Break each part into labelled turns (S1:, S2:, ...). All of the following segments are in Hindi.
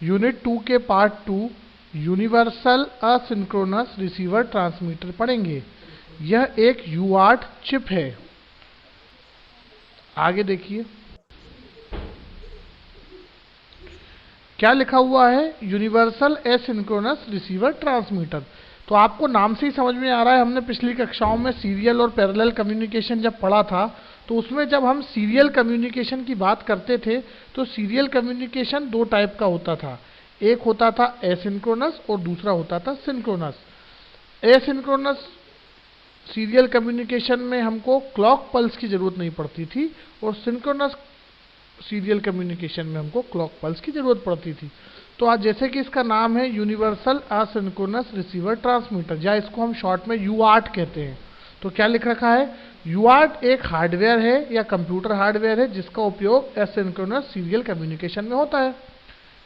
S1: यूनिट 2 के part 2 universal asynchronous receiver transmitter पढ़ेंगे। यह एक UART चिप है। आगे देखिए क्या लिखा हुआ है, यूनिवर्सल एसिंक्रोनस रिसीवर ट्रांसमीटर। तो आपको नाम से ही समझ में आ रहा है, हमने पिछली कक्षाओं में सीरियल और पैरेलल कम्युनिकेशन जब पढ़ा था तो उसमें जब हम सीरियल कम्युनिकेशन की बात करते थे तो सीरियल कम्युनिकेशन दो टाइप का होता था। एक होता था एसिंक्रोनस और दूसरा होता था सिंक्रोनस। एसिंक्रोनस सीरियल कम्युनिकेशन में हमको क्लॉक पल्स की ज़रूरत नहीं पड़ती थी और सिंक्रोनस सीरियल कम्युनिकेशन में हमको क्लॉक पल्स की ज़रूरत पड़ती थी। तो आज जैसे कि इसका नाम है यूनिवर्सल असिंक्रोनस रिसीवर ट्रांसमीटर, या इसको हम शॉर्ट में UART कहते हैं। तो क्या लिख रखा है, UART एक हार्डवेयर है या कंप्यूटर हार्डवेयर है जिसका उपयोग एसिंक्रोनस सीरियल कम्युनिकेशन में होता है।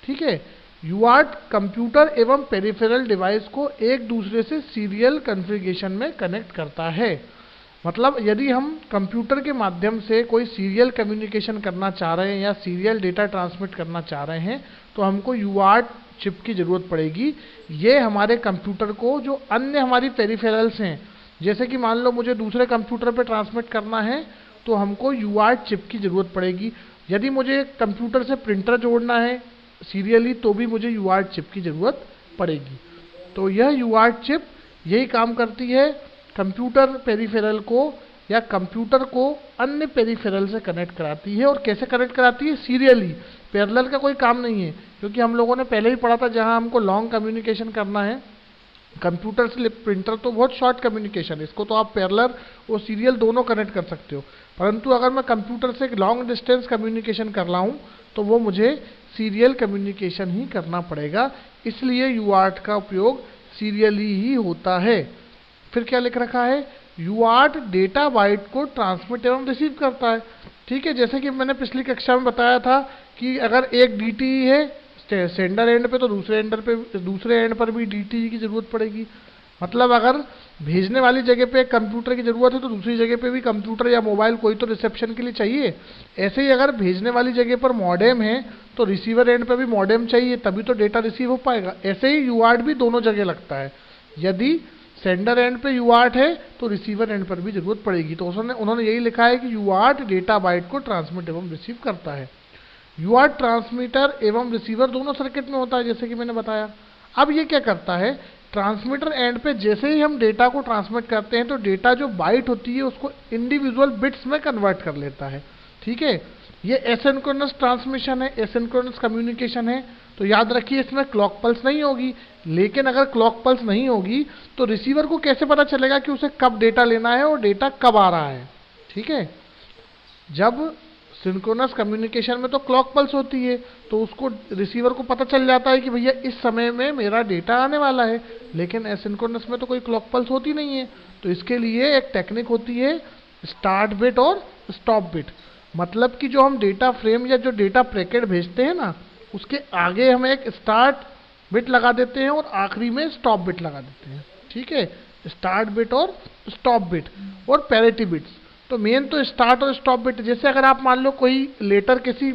S1: ठीक है, UART कंप्यूटर एवं पेरिफेरल डिवाइस को एक दूसरे से सीरियल कॉन्फ़िगरेशन में कनेक्ट करता है। मतलब यदि हम कंप्यूटर के माध्यम से कोई सीरियल कम्युनिकेशन करना चाह रहे हैं या सीरियल डेटा ट्रांसमिट करना चाह रहे हैं तो हमको UART चिप की ज़रूरत पड़ेगी। ये हमारे कंप्यूटर को जो अन्य हमारी पेरिफेरल्स हैं, जैसे कि मान लो मुझे दूसरे कंप्यूटर पे ट्रांसमिट करना है तो हमको UART चिप की ज़रूरत पड़ेगी। यदि मुझे कंप्यूटर से प्रिंटर जोड़ना है सीरियली तो भी मुझे UART चिप की ज़रूरत पड़ेगी। तो यह UART चिप यही काम करती है, कंप्यूटर पेरिफेरल को या कंप्यूटर को अन्य पेरिफेरल से कनेक्ट कराती है। और कैसे कनेक्ट कराती है, सीरियली, पैरेलल का कोई काम नहीं है, क्योंकि हम लोगों ने पहले ही पढ़ा था जहां हमको लॉन्ग कम्युनिकेशन करना है कंप्यूटर से प्रिंटर तो बहुत शॉर्ट कम्युनिकेशन है, इसको तो आप पैरेलल और सीरियल दोनों कनेक्ट कर सकते हो। परंतु अगर मैं कंप्यूटर से लॉन्ग डिस्टेंस कम्युनिकेशन कर रहा हूँ तो वो मुझे सीरियल कम्युनिकेशन ही करना पड़ेगा, इसलिए UART का उपयोग सीरियली ही होता है। फिर क्या लिख रखा है, UART डेटा बाइट को ट्रांसमिट एवं रिसीव करता है। ठीक है, जैसे कि मैंने पिछली कक्षा में बताया था कि अगर एक DTE है सेंडर एंड पे तो दूसरे एंड पर भी DTE की ज़रूरत पड़ेगी। मतलब अगर भेजने वाली जगह पे एक कंप्यूटर की ज़रूरत है तो दूसरी जगह पे भी कंप्यूटर या मोबाइल कोई तो रिसेप्शन के लिए चाहिए। ऐसे ही अगर भेजने वाली जगह पर मॉडेम है तो रिसीवर एंड पे भी मॉडेम चाहिए, तभी तो डेटा रिसीव हो पाएगा। ऐसे ही UART भी दोनों जगह लगता है। यदि सेंडर एंड पे UART है तो रिसीवर एंड पर भी जरूरत पड़ेगी। तो उन्होंने यही लिखा है कि UART डेटा बाइट को ट्रांसमिट एवं रिसीव करता है। UART ट्रांसमीटर एवं रिसीवर दोनों सर्किट में होता है जैसे कि मैंने बताया। अब ये क्या करता है, ट्रांसमीटर एंड पे जैसे ही हम डेटा को ट्रांसमिट करते हैं तो डेटा जो बाइट होती है उसको इंडिविजुअल बिट्स में कन्वर्ट कर लेता है। ठीक है, ये एसिंक्रोनस ट्रांसमिशन है, एसिंक्रोनस कम्युनिकेशन है। तो याद रखिए इसमें क्लॉक पल्स नहीं होगी। लेकिन अगर क्लॉक पल्स नहीं होगी तो रिसीवर को कैसे पता चलेगा कि उसे कब डेटा लेना है और डेटा कब आ रहा है। ठीक है, जब सिंक्रोनस कम्युनिकेशन में तो क्लॉक पल्स होती है तो उसको रिसीवर को पता चल जाता है कि भैया इस समय में मेरा डेटा आने वाला है। लेकिन एसिंक्रोनस में तो कोई क्लॉक पल्स होती नहीं है। तो इसके लिए एक टेक्निक होती है स्टार्ट बिट और स्टॉप बिट। मतलब कि जो हम डेटा फ्रेम या जो डेटा पैकेट भेजते हैं ना उसके आगे हम एक स्टार्ट बिट लगा देते हैं और आखिरी में स्टॉप बिट लगा देते हैं। ठीक है, स्टार्ट बिट और स्टॉप बिट और पैरिटी बिट्स। तो मेन तो स्टार्ट और स्टॉप बिट। जैसे अगर आप मान लो कोई लेटर किसी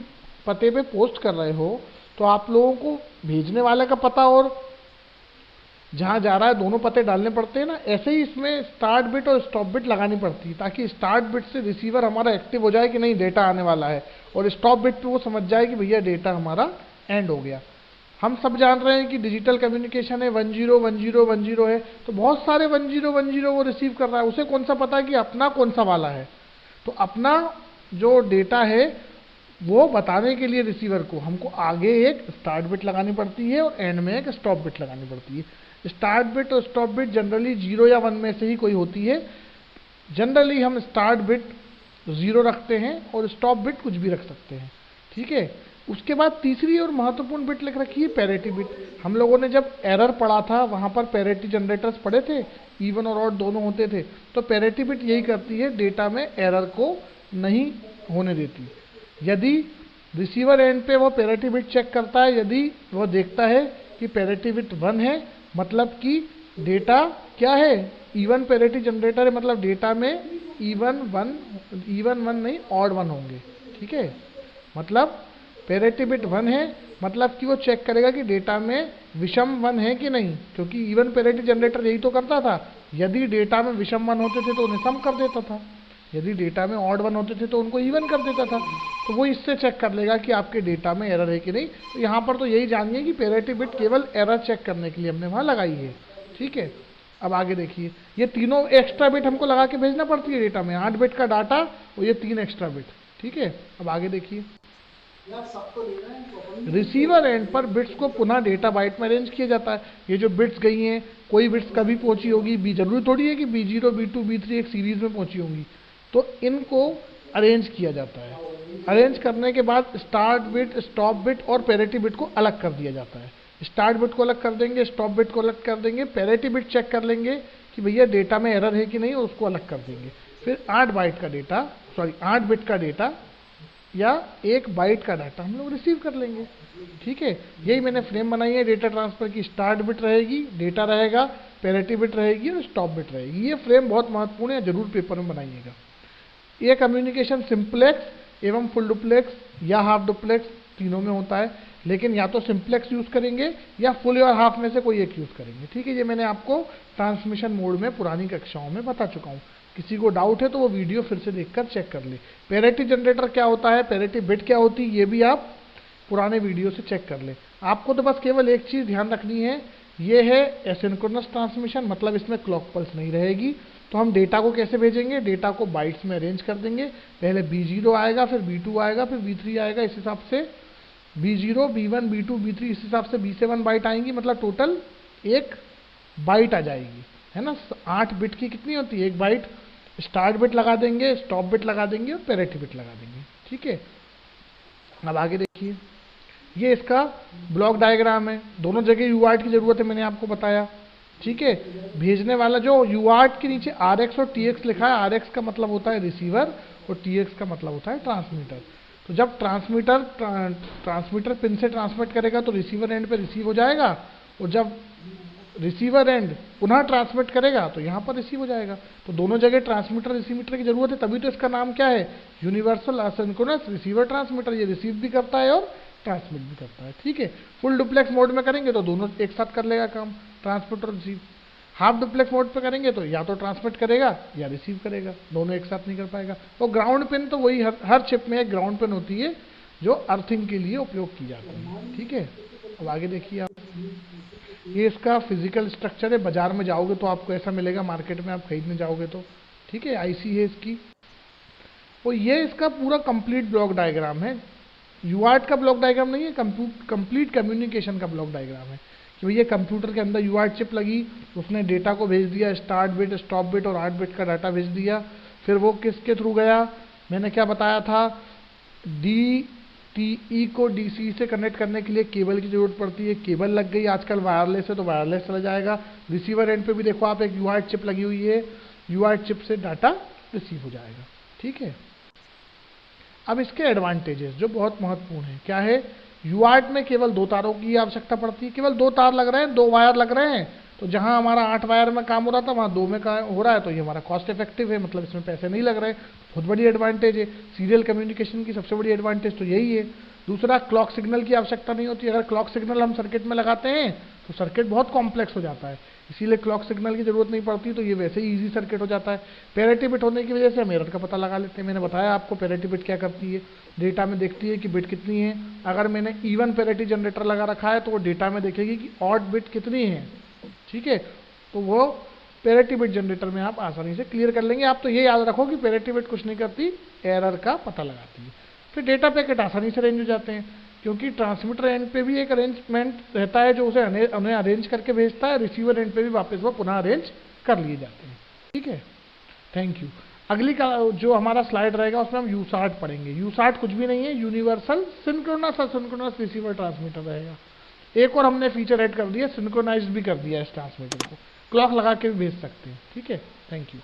S1: पते पे पोस्ट कर रहे हो तो आप लोगों को भेजने वाले का पता और जहाँ जा रहा है दोनों पते डालने पड़ते हैं ना, ऐसे ही इसमें स्टार्ट बिट और स्टॉप बिट लगानी पड़ती है ताकि स्टार्ट बिट से रिसीवर हमारा एक्टिव हो जाए कि नहीं डेटा आने वाला है, और स्टॉप बिट पे वो समझ जाए कि भैया डेटा हमारा एंड हो गया। हम सब जान रहे हैं कि डिजिटल कम्युनिकेशन है, 101010 है, तो बहुत सारे 1010 वो रिसीव कर रहा है, उसे कौन सा पता है कि अपना कौन सा वाला है। तो अपना जो डेटा है वो बताने के लिए रिसीवर को हमको आगे एक स्टार्ट बिट लगानी पड़ती है और एंड में एक स्टॉप बिट लगानी पड़ती है। स्टार्ट बिट और स्टॉप बिट जनरली 0 या 1 में से ही कोई होती है। जनरली हम स्टार्ट बिट 0 रखते हैं और स्टॉप बिट कुछ भी रख सकते हैं। ठीक है, उसके बाद तीसरी और महत्वपूर्ण बिट लिख रखी है पैरिटी बिट। हम लोगों ने जब एरर पढ़ा था वहाँ पर पैरिटी जनरेटर्स पढ़े थे, इवन और ऑड दोनों होते थे। तो पैरिटी बिट यही करती है, डेटा में एरर को नहीं होने देती। यदि रिसीवर एंड पे वो पैरिटी बिट चेक करता है, यदि वो देखता है कि पैरिटी बिट 1 है मतलब कि डेटा क्या है, इवन पैरिटी जनरेटर है, मतलब डेटा में इवन वन नहीं ऑड 1 होंगे। ठीक है, मतलब पैरिटी बिट 1 है मतलब कि वो चेक करेगा कि डेटा में विषम 1 है कि नहीं, क्योंकि इवन पैरिटी जनरेटर यही तो करता था। यदि डेटा में विषम 1 होते थे तो उन्हें सम कर देता था, यदि डेटा में ऑड 1 होते थे तो उनको इवन कर देता था। तो वो इससे चेक कर लेगा कि आपके डेटा में एरर है कि नहीं। तो यहाँ पर तो यही जानिए कि पैरिटी बिट केवल एरर चेक करने के लिए हमने वहाँ लगाई है। ठीक है, अब आगे देखिए, ये तीनों एक्स्ट्रा बिट हमको लगा के भेजना पड़ती है डेटा में, 8 बिट का डाटा और ये 3 एक्स्ट्रा बिट। ठीक है, अब आगे देखिए, रिसीवर एंड पर बिट्स को पुनः डेटा बाइट में अरेंज किया जाता है। ये जो बिट्स गई हैं, कोई बिट्स कभी पहुंची होगी, जरूरी थोड़ी है कि B0, B2, B3 एक सीरीज में पहुंची होंगी, तो इनको अरेंज किया जाता है। अरेंज करने के बाद स्टार्ट बिट, स्टॉप बिट और पैरिटी बिट को अलग कर दिया जाता है। स्टार्ट बिट को अलग कर देंगे, स्टॉप बिट को अलग कर देंगे, पैरिटी बिट चेक कर लेंगे कि भैया डेटा में एरर है कि नहीं और उसको अलग कर देंगे। फिर 8 बिट का डेटा या 1 बाइट का डाटा हम लोग रिसीव कर लेंगे। ठीक है, यही मैंने फ्रेम बनाई है डेटा ट्रांसफर की। स्टार्ट बिट रहेगी, डेटा रहेगा, पैरिटी बिट रहेगी और स्टॉप बिट रहेगी। ये फ्रेम बहुत महत्वपूर्ण है, जरूर पेपर में बनाइएगा। ये कम्युनिकेशन सिंप्लेक्स एवं फुल डुप्लेक्स या हाफ डुप्लेक्स तीनों में होता है, लेकिन या तो सिंप्लेक्स यूज़ करेंगे या फुल और हाफ में से कोई एक यूज़ करेंगे। ठीक है, ये मैंने आपको ट्रांसमिशन मोड में पुरानी कक्षाओं में बता चुका हूँ। किसी को डाउट है तो वो वीडियो फिर से देखकर चेक कर ले। पैरिटी जनरेटर क्या होता है, पैरिटी बिट क्या होती है, ये भी आप पुराने वीडियो से चेक कर ले। आपको तो बस केवल एक चीज़ ध्यान रखनी है, ये है एसिंक्रोनस ट्रांसमिशन, मतलब इसमें क्लॉक पल्स नहीं रहेगी। तो हम डेटा को कैसे भेजेंगे, डेटा को बाइट्स में अरेंज कर देंगे। पहले B0 आएगा, फिर B2 आएगा, फिर B3 आएगा। इस हिसाब से B0, B1, B2, B3 इस हिसाब से B7 बाइट आएंगी, मतलब टोटल 1 बाइट आ जाएगी, है ना। 8 बिट की कितनी होती है 1 बाइट। स्टार्ट बिट लगा देंगे, स्टॉप बिट लगा देंगे और पैरिटी बिट लगा देंगे। ठीक है, अब आगे देखिए, ये इसका ब्लॉक डायग्राम है। दोनों जगह यूआर्ट की जरूरत है, मैंने आपको बताया। ठीक है, भेजने वाला जो यूआर्ट के नीचे RX और TX लिखा है, RX का मतलब होता है रिसीवर और TX का मतलब होता है ट्रांसमीटर। तो जब ट्रांसमीटर पिन से ट्रांसमिट करेगा तो रिसीवर एंड पे रिसीव हो जाएगा, और जब रिसीवर एंड पुनः ट्रांसमिट करेगा तो यहाँ पर रिसीव हो जाएगा। तो दोनों जगह ट्रांसमीटर रिसीमीटर की जरूरत है, तभी तो इसका नाम क्या है, यूनिवर्सल असिंक्रोनस रिसीवर ट्रांसमीटर। ये रिसीव भी करता है और ट्रांसमिट भी करता है। ठीक है, फुल डुप्लेक्स मोड में करेंगे तो दोनों एक साथ कर लेगा काम, ट्रांसमिट और रिसीव। हाफ डुप्लेक्स मोड पे करेंगे तो या तो ट्रांसमिट करेगा या रिसीव करेगा, दोनों एक साथ नहीं कर पाएगा। और ग्राउंड पिन तो वही, हर चिप में एक ग्राउंड पिन होती है जो अर्थिंग के लिए उपयोग की जाती है। ठीक है, अब आगे देखिए आप, ये इसका फिजिकल स्ट्रक्चर है। बाजार में जाओगे तो आपको ऐसा मिलेगा, मार्केट में आप खरीदने जाओगे तो। ठीक है, IC है इसकी, और ये इसका पूरा कंप्लीट ब्लॉक डायग्राम है। यूआर्ट का ब्लॉक डायग्राम नहीं है, कंप्लीट कम्युनिकेशन का ब्लॉक डायग्राम है कि भैया कंप्यूटर के अंदर यूआर्ट चिप लगी, उसने डेटा को भेज दिया, स्टार्ट बिट, स्टॉप बिट और 8 बिट का डाटा भेज दिया। फिर वो किसके थ्रू गया, मैंने क्या बताया था, DTE को DC से कनेक्ट करने के लिए केबल की जरूरत पड़ती है। केबल लग गई, आजकल वायरलेस है तो वायरलेस चला जाएगा। रिसीवर एंड पे भी देखो आप, एक यूआर्ट चिप लगी हुई है, यूआर्ट चिप से डाटा रिसीव हो जाएगा। ठीक है, अब इसके एडवांटेजेस जो बहुत महत्वपूर्ण है, क्या है, यूआर्ट में केवल 2 तारों की आवश्यकता पड़ती है। केवल 2 तार लग रहे हैं, 2 वायर लग रहे हैं, तो जहां हमारा 8 वायर में काम हो रहा था वहां 2 में काम हो रहा है, तो ये हमारा कॉस्ट इफेक्टिव है, मतलब इसमें पैसे नहीं लग रहे। बहुत बड़ी एडवांटेज है। सीरियल कम्युनिकेशन की सबसे बड़ी एडवांटेज तो यही है। दूसरा, क्लॉक सिग्नल की आवश्यकता नहीं होती। अगर क्लॉक सिग्नल हम सर्किट में लगाते हैं तो सर्किट बहुत कॉम्प्लेक्स हो जाता है, इसीलिए क्लॉक सिग्नल की जरूरत नहीं पड़ती, तो ये वैसे ही ईजी सर्किट हो जाता है। पैरिटी बिट होने की वजह से हम एरर का पता लगा लेते हैं। मैंने बताया आपको पैरिटी बिट क्या करती है, डेटा में देखती है कि बिट कितनी है। अगर मैंने इवन पैरिटी जनरेटर लगा रखा है तो वो डेटा में देखेगी कि ऑड बिट कितनी है। ठीक है, तो वो पैरिटी बिट जनरेटर में आप आसानी से क्लियर कर लेंगे। आप तो ये याद रखो कि पैरिटी बिट कुछ नहीं करती, एरर का पता लगाती है। फिर डेटा पैकेट आसानी से अरेंज हो जाते हैं, क्योंकि ट्रांसमीटर एंड पे भी एक अरेंजमेंट रहता है जो उसे उन्हें अरेंज करके भेजता है। रिसीवर एंड पे भी वापस वो पुनः अरेंज कर लिए जाते हैं। ठीक है, थैंक यू। अगली का जो हमारा स्लाइड रहेगा उसमें हम यूसार्ट पढ़ेंगे। यूसार्ट कुछ भी नहीं है, universal synchronous asynchronous receiver transmitter रहेगा। एक और हमने फीचर ऐड कर दिया, सिंक्रोनाइज्ड भी कर दिया इस ट्रांसमीटर को, क्लॉक लगा के भी भेज सकते हैं। ठीक है, थैंक यू।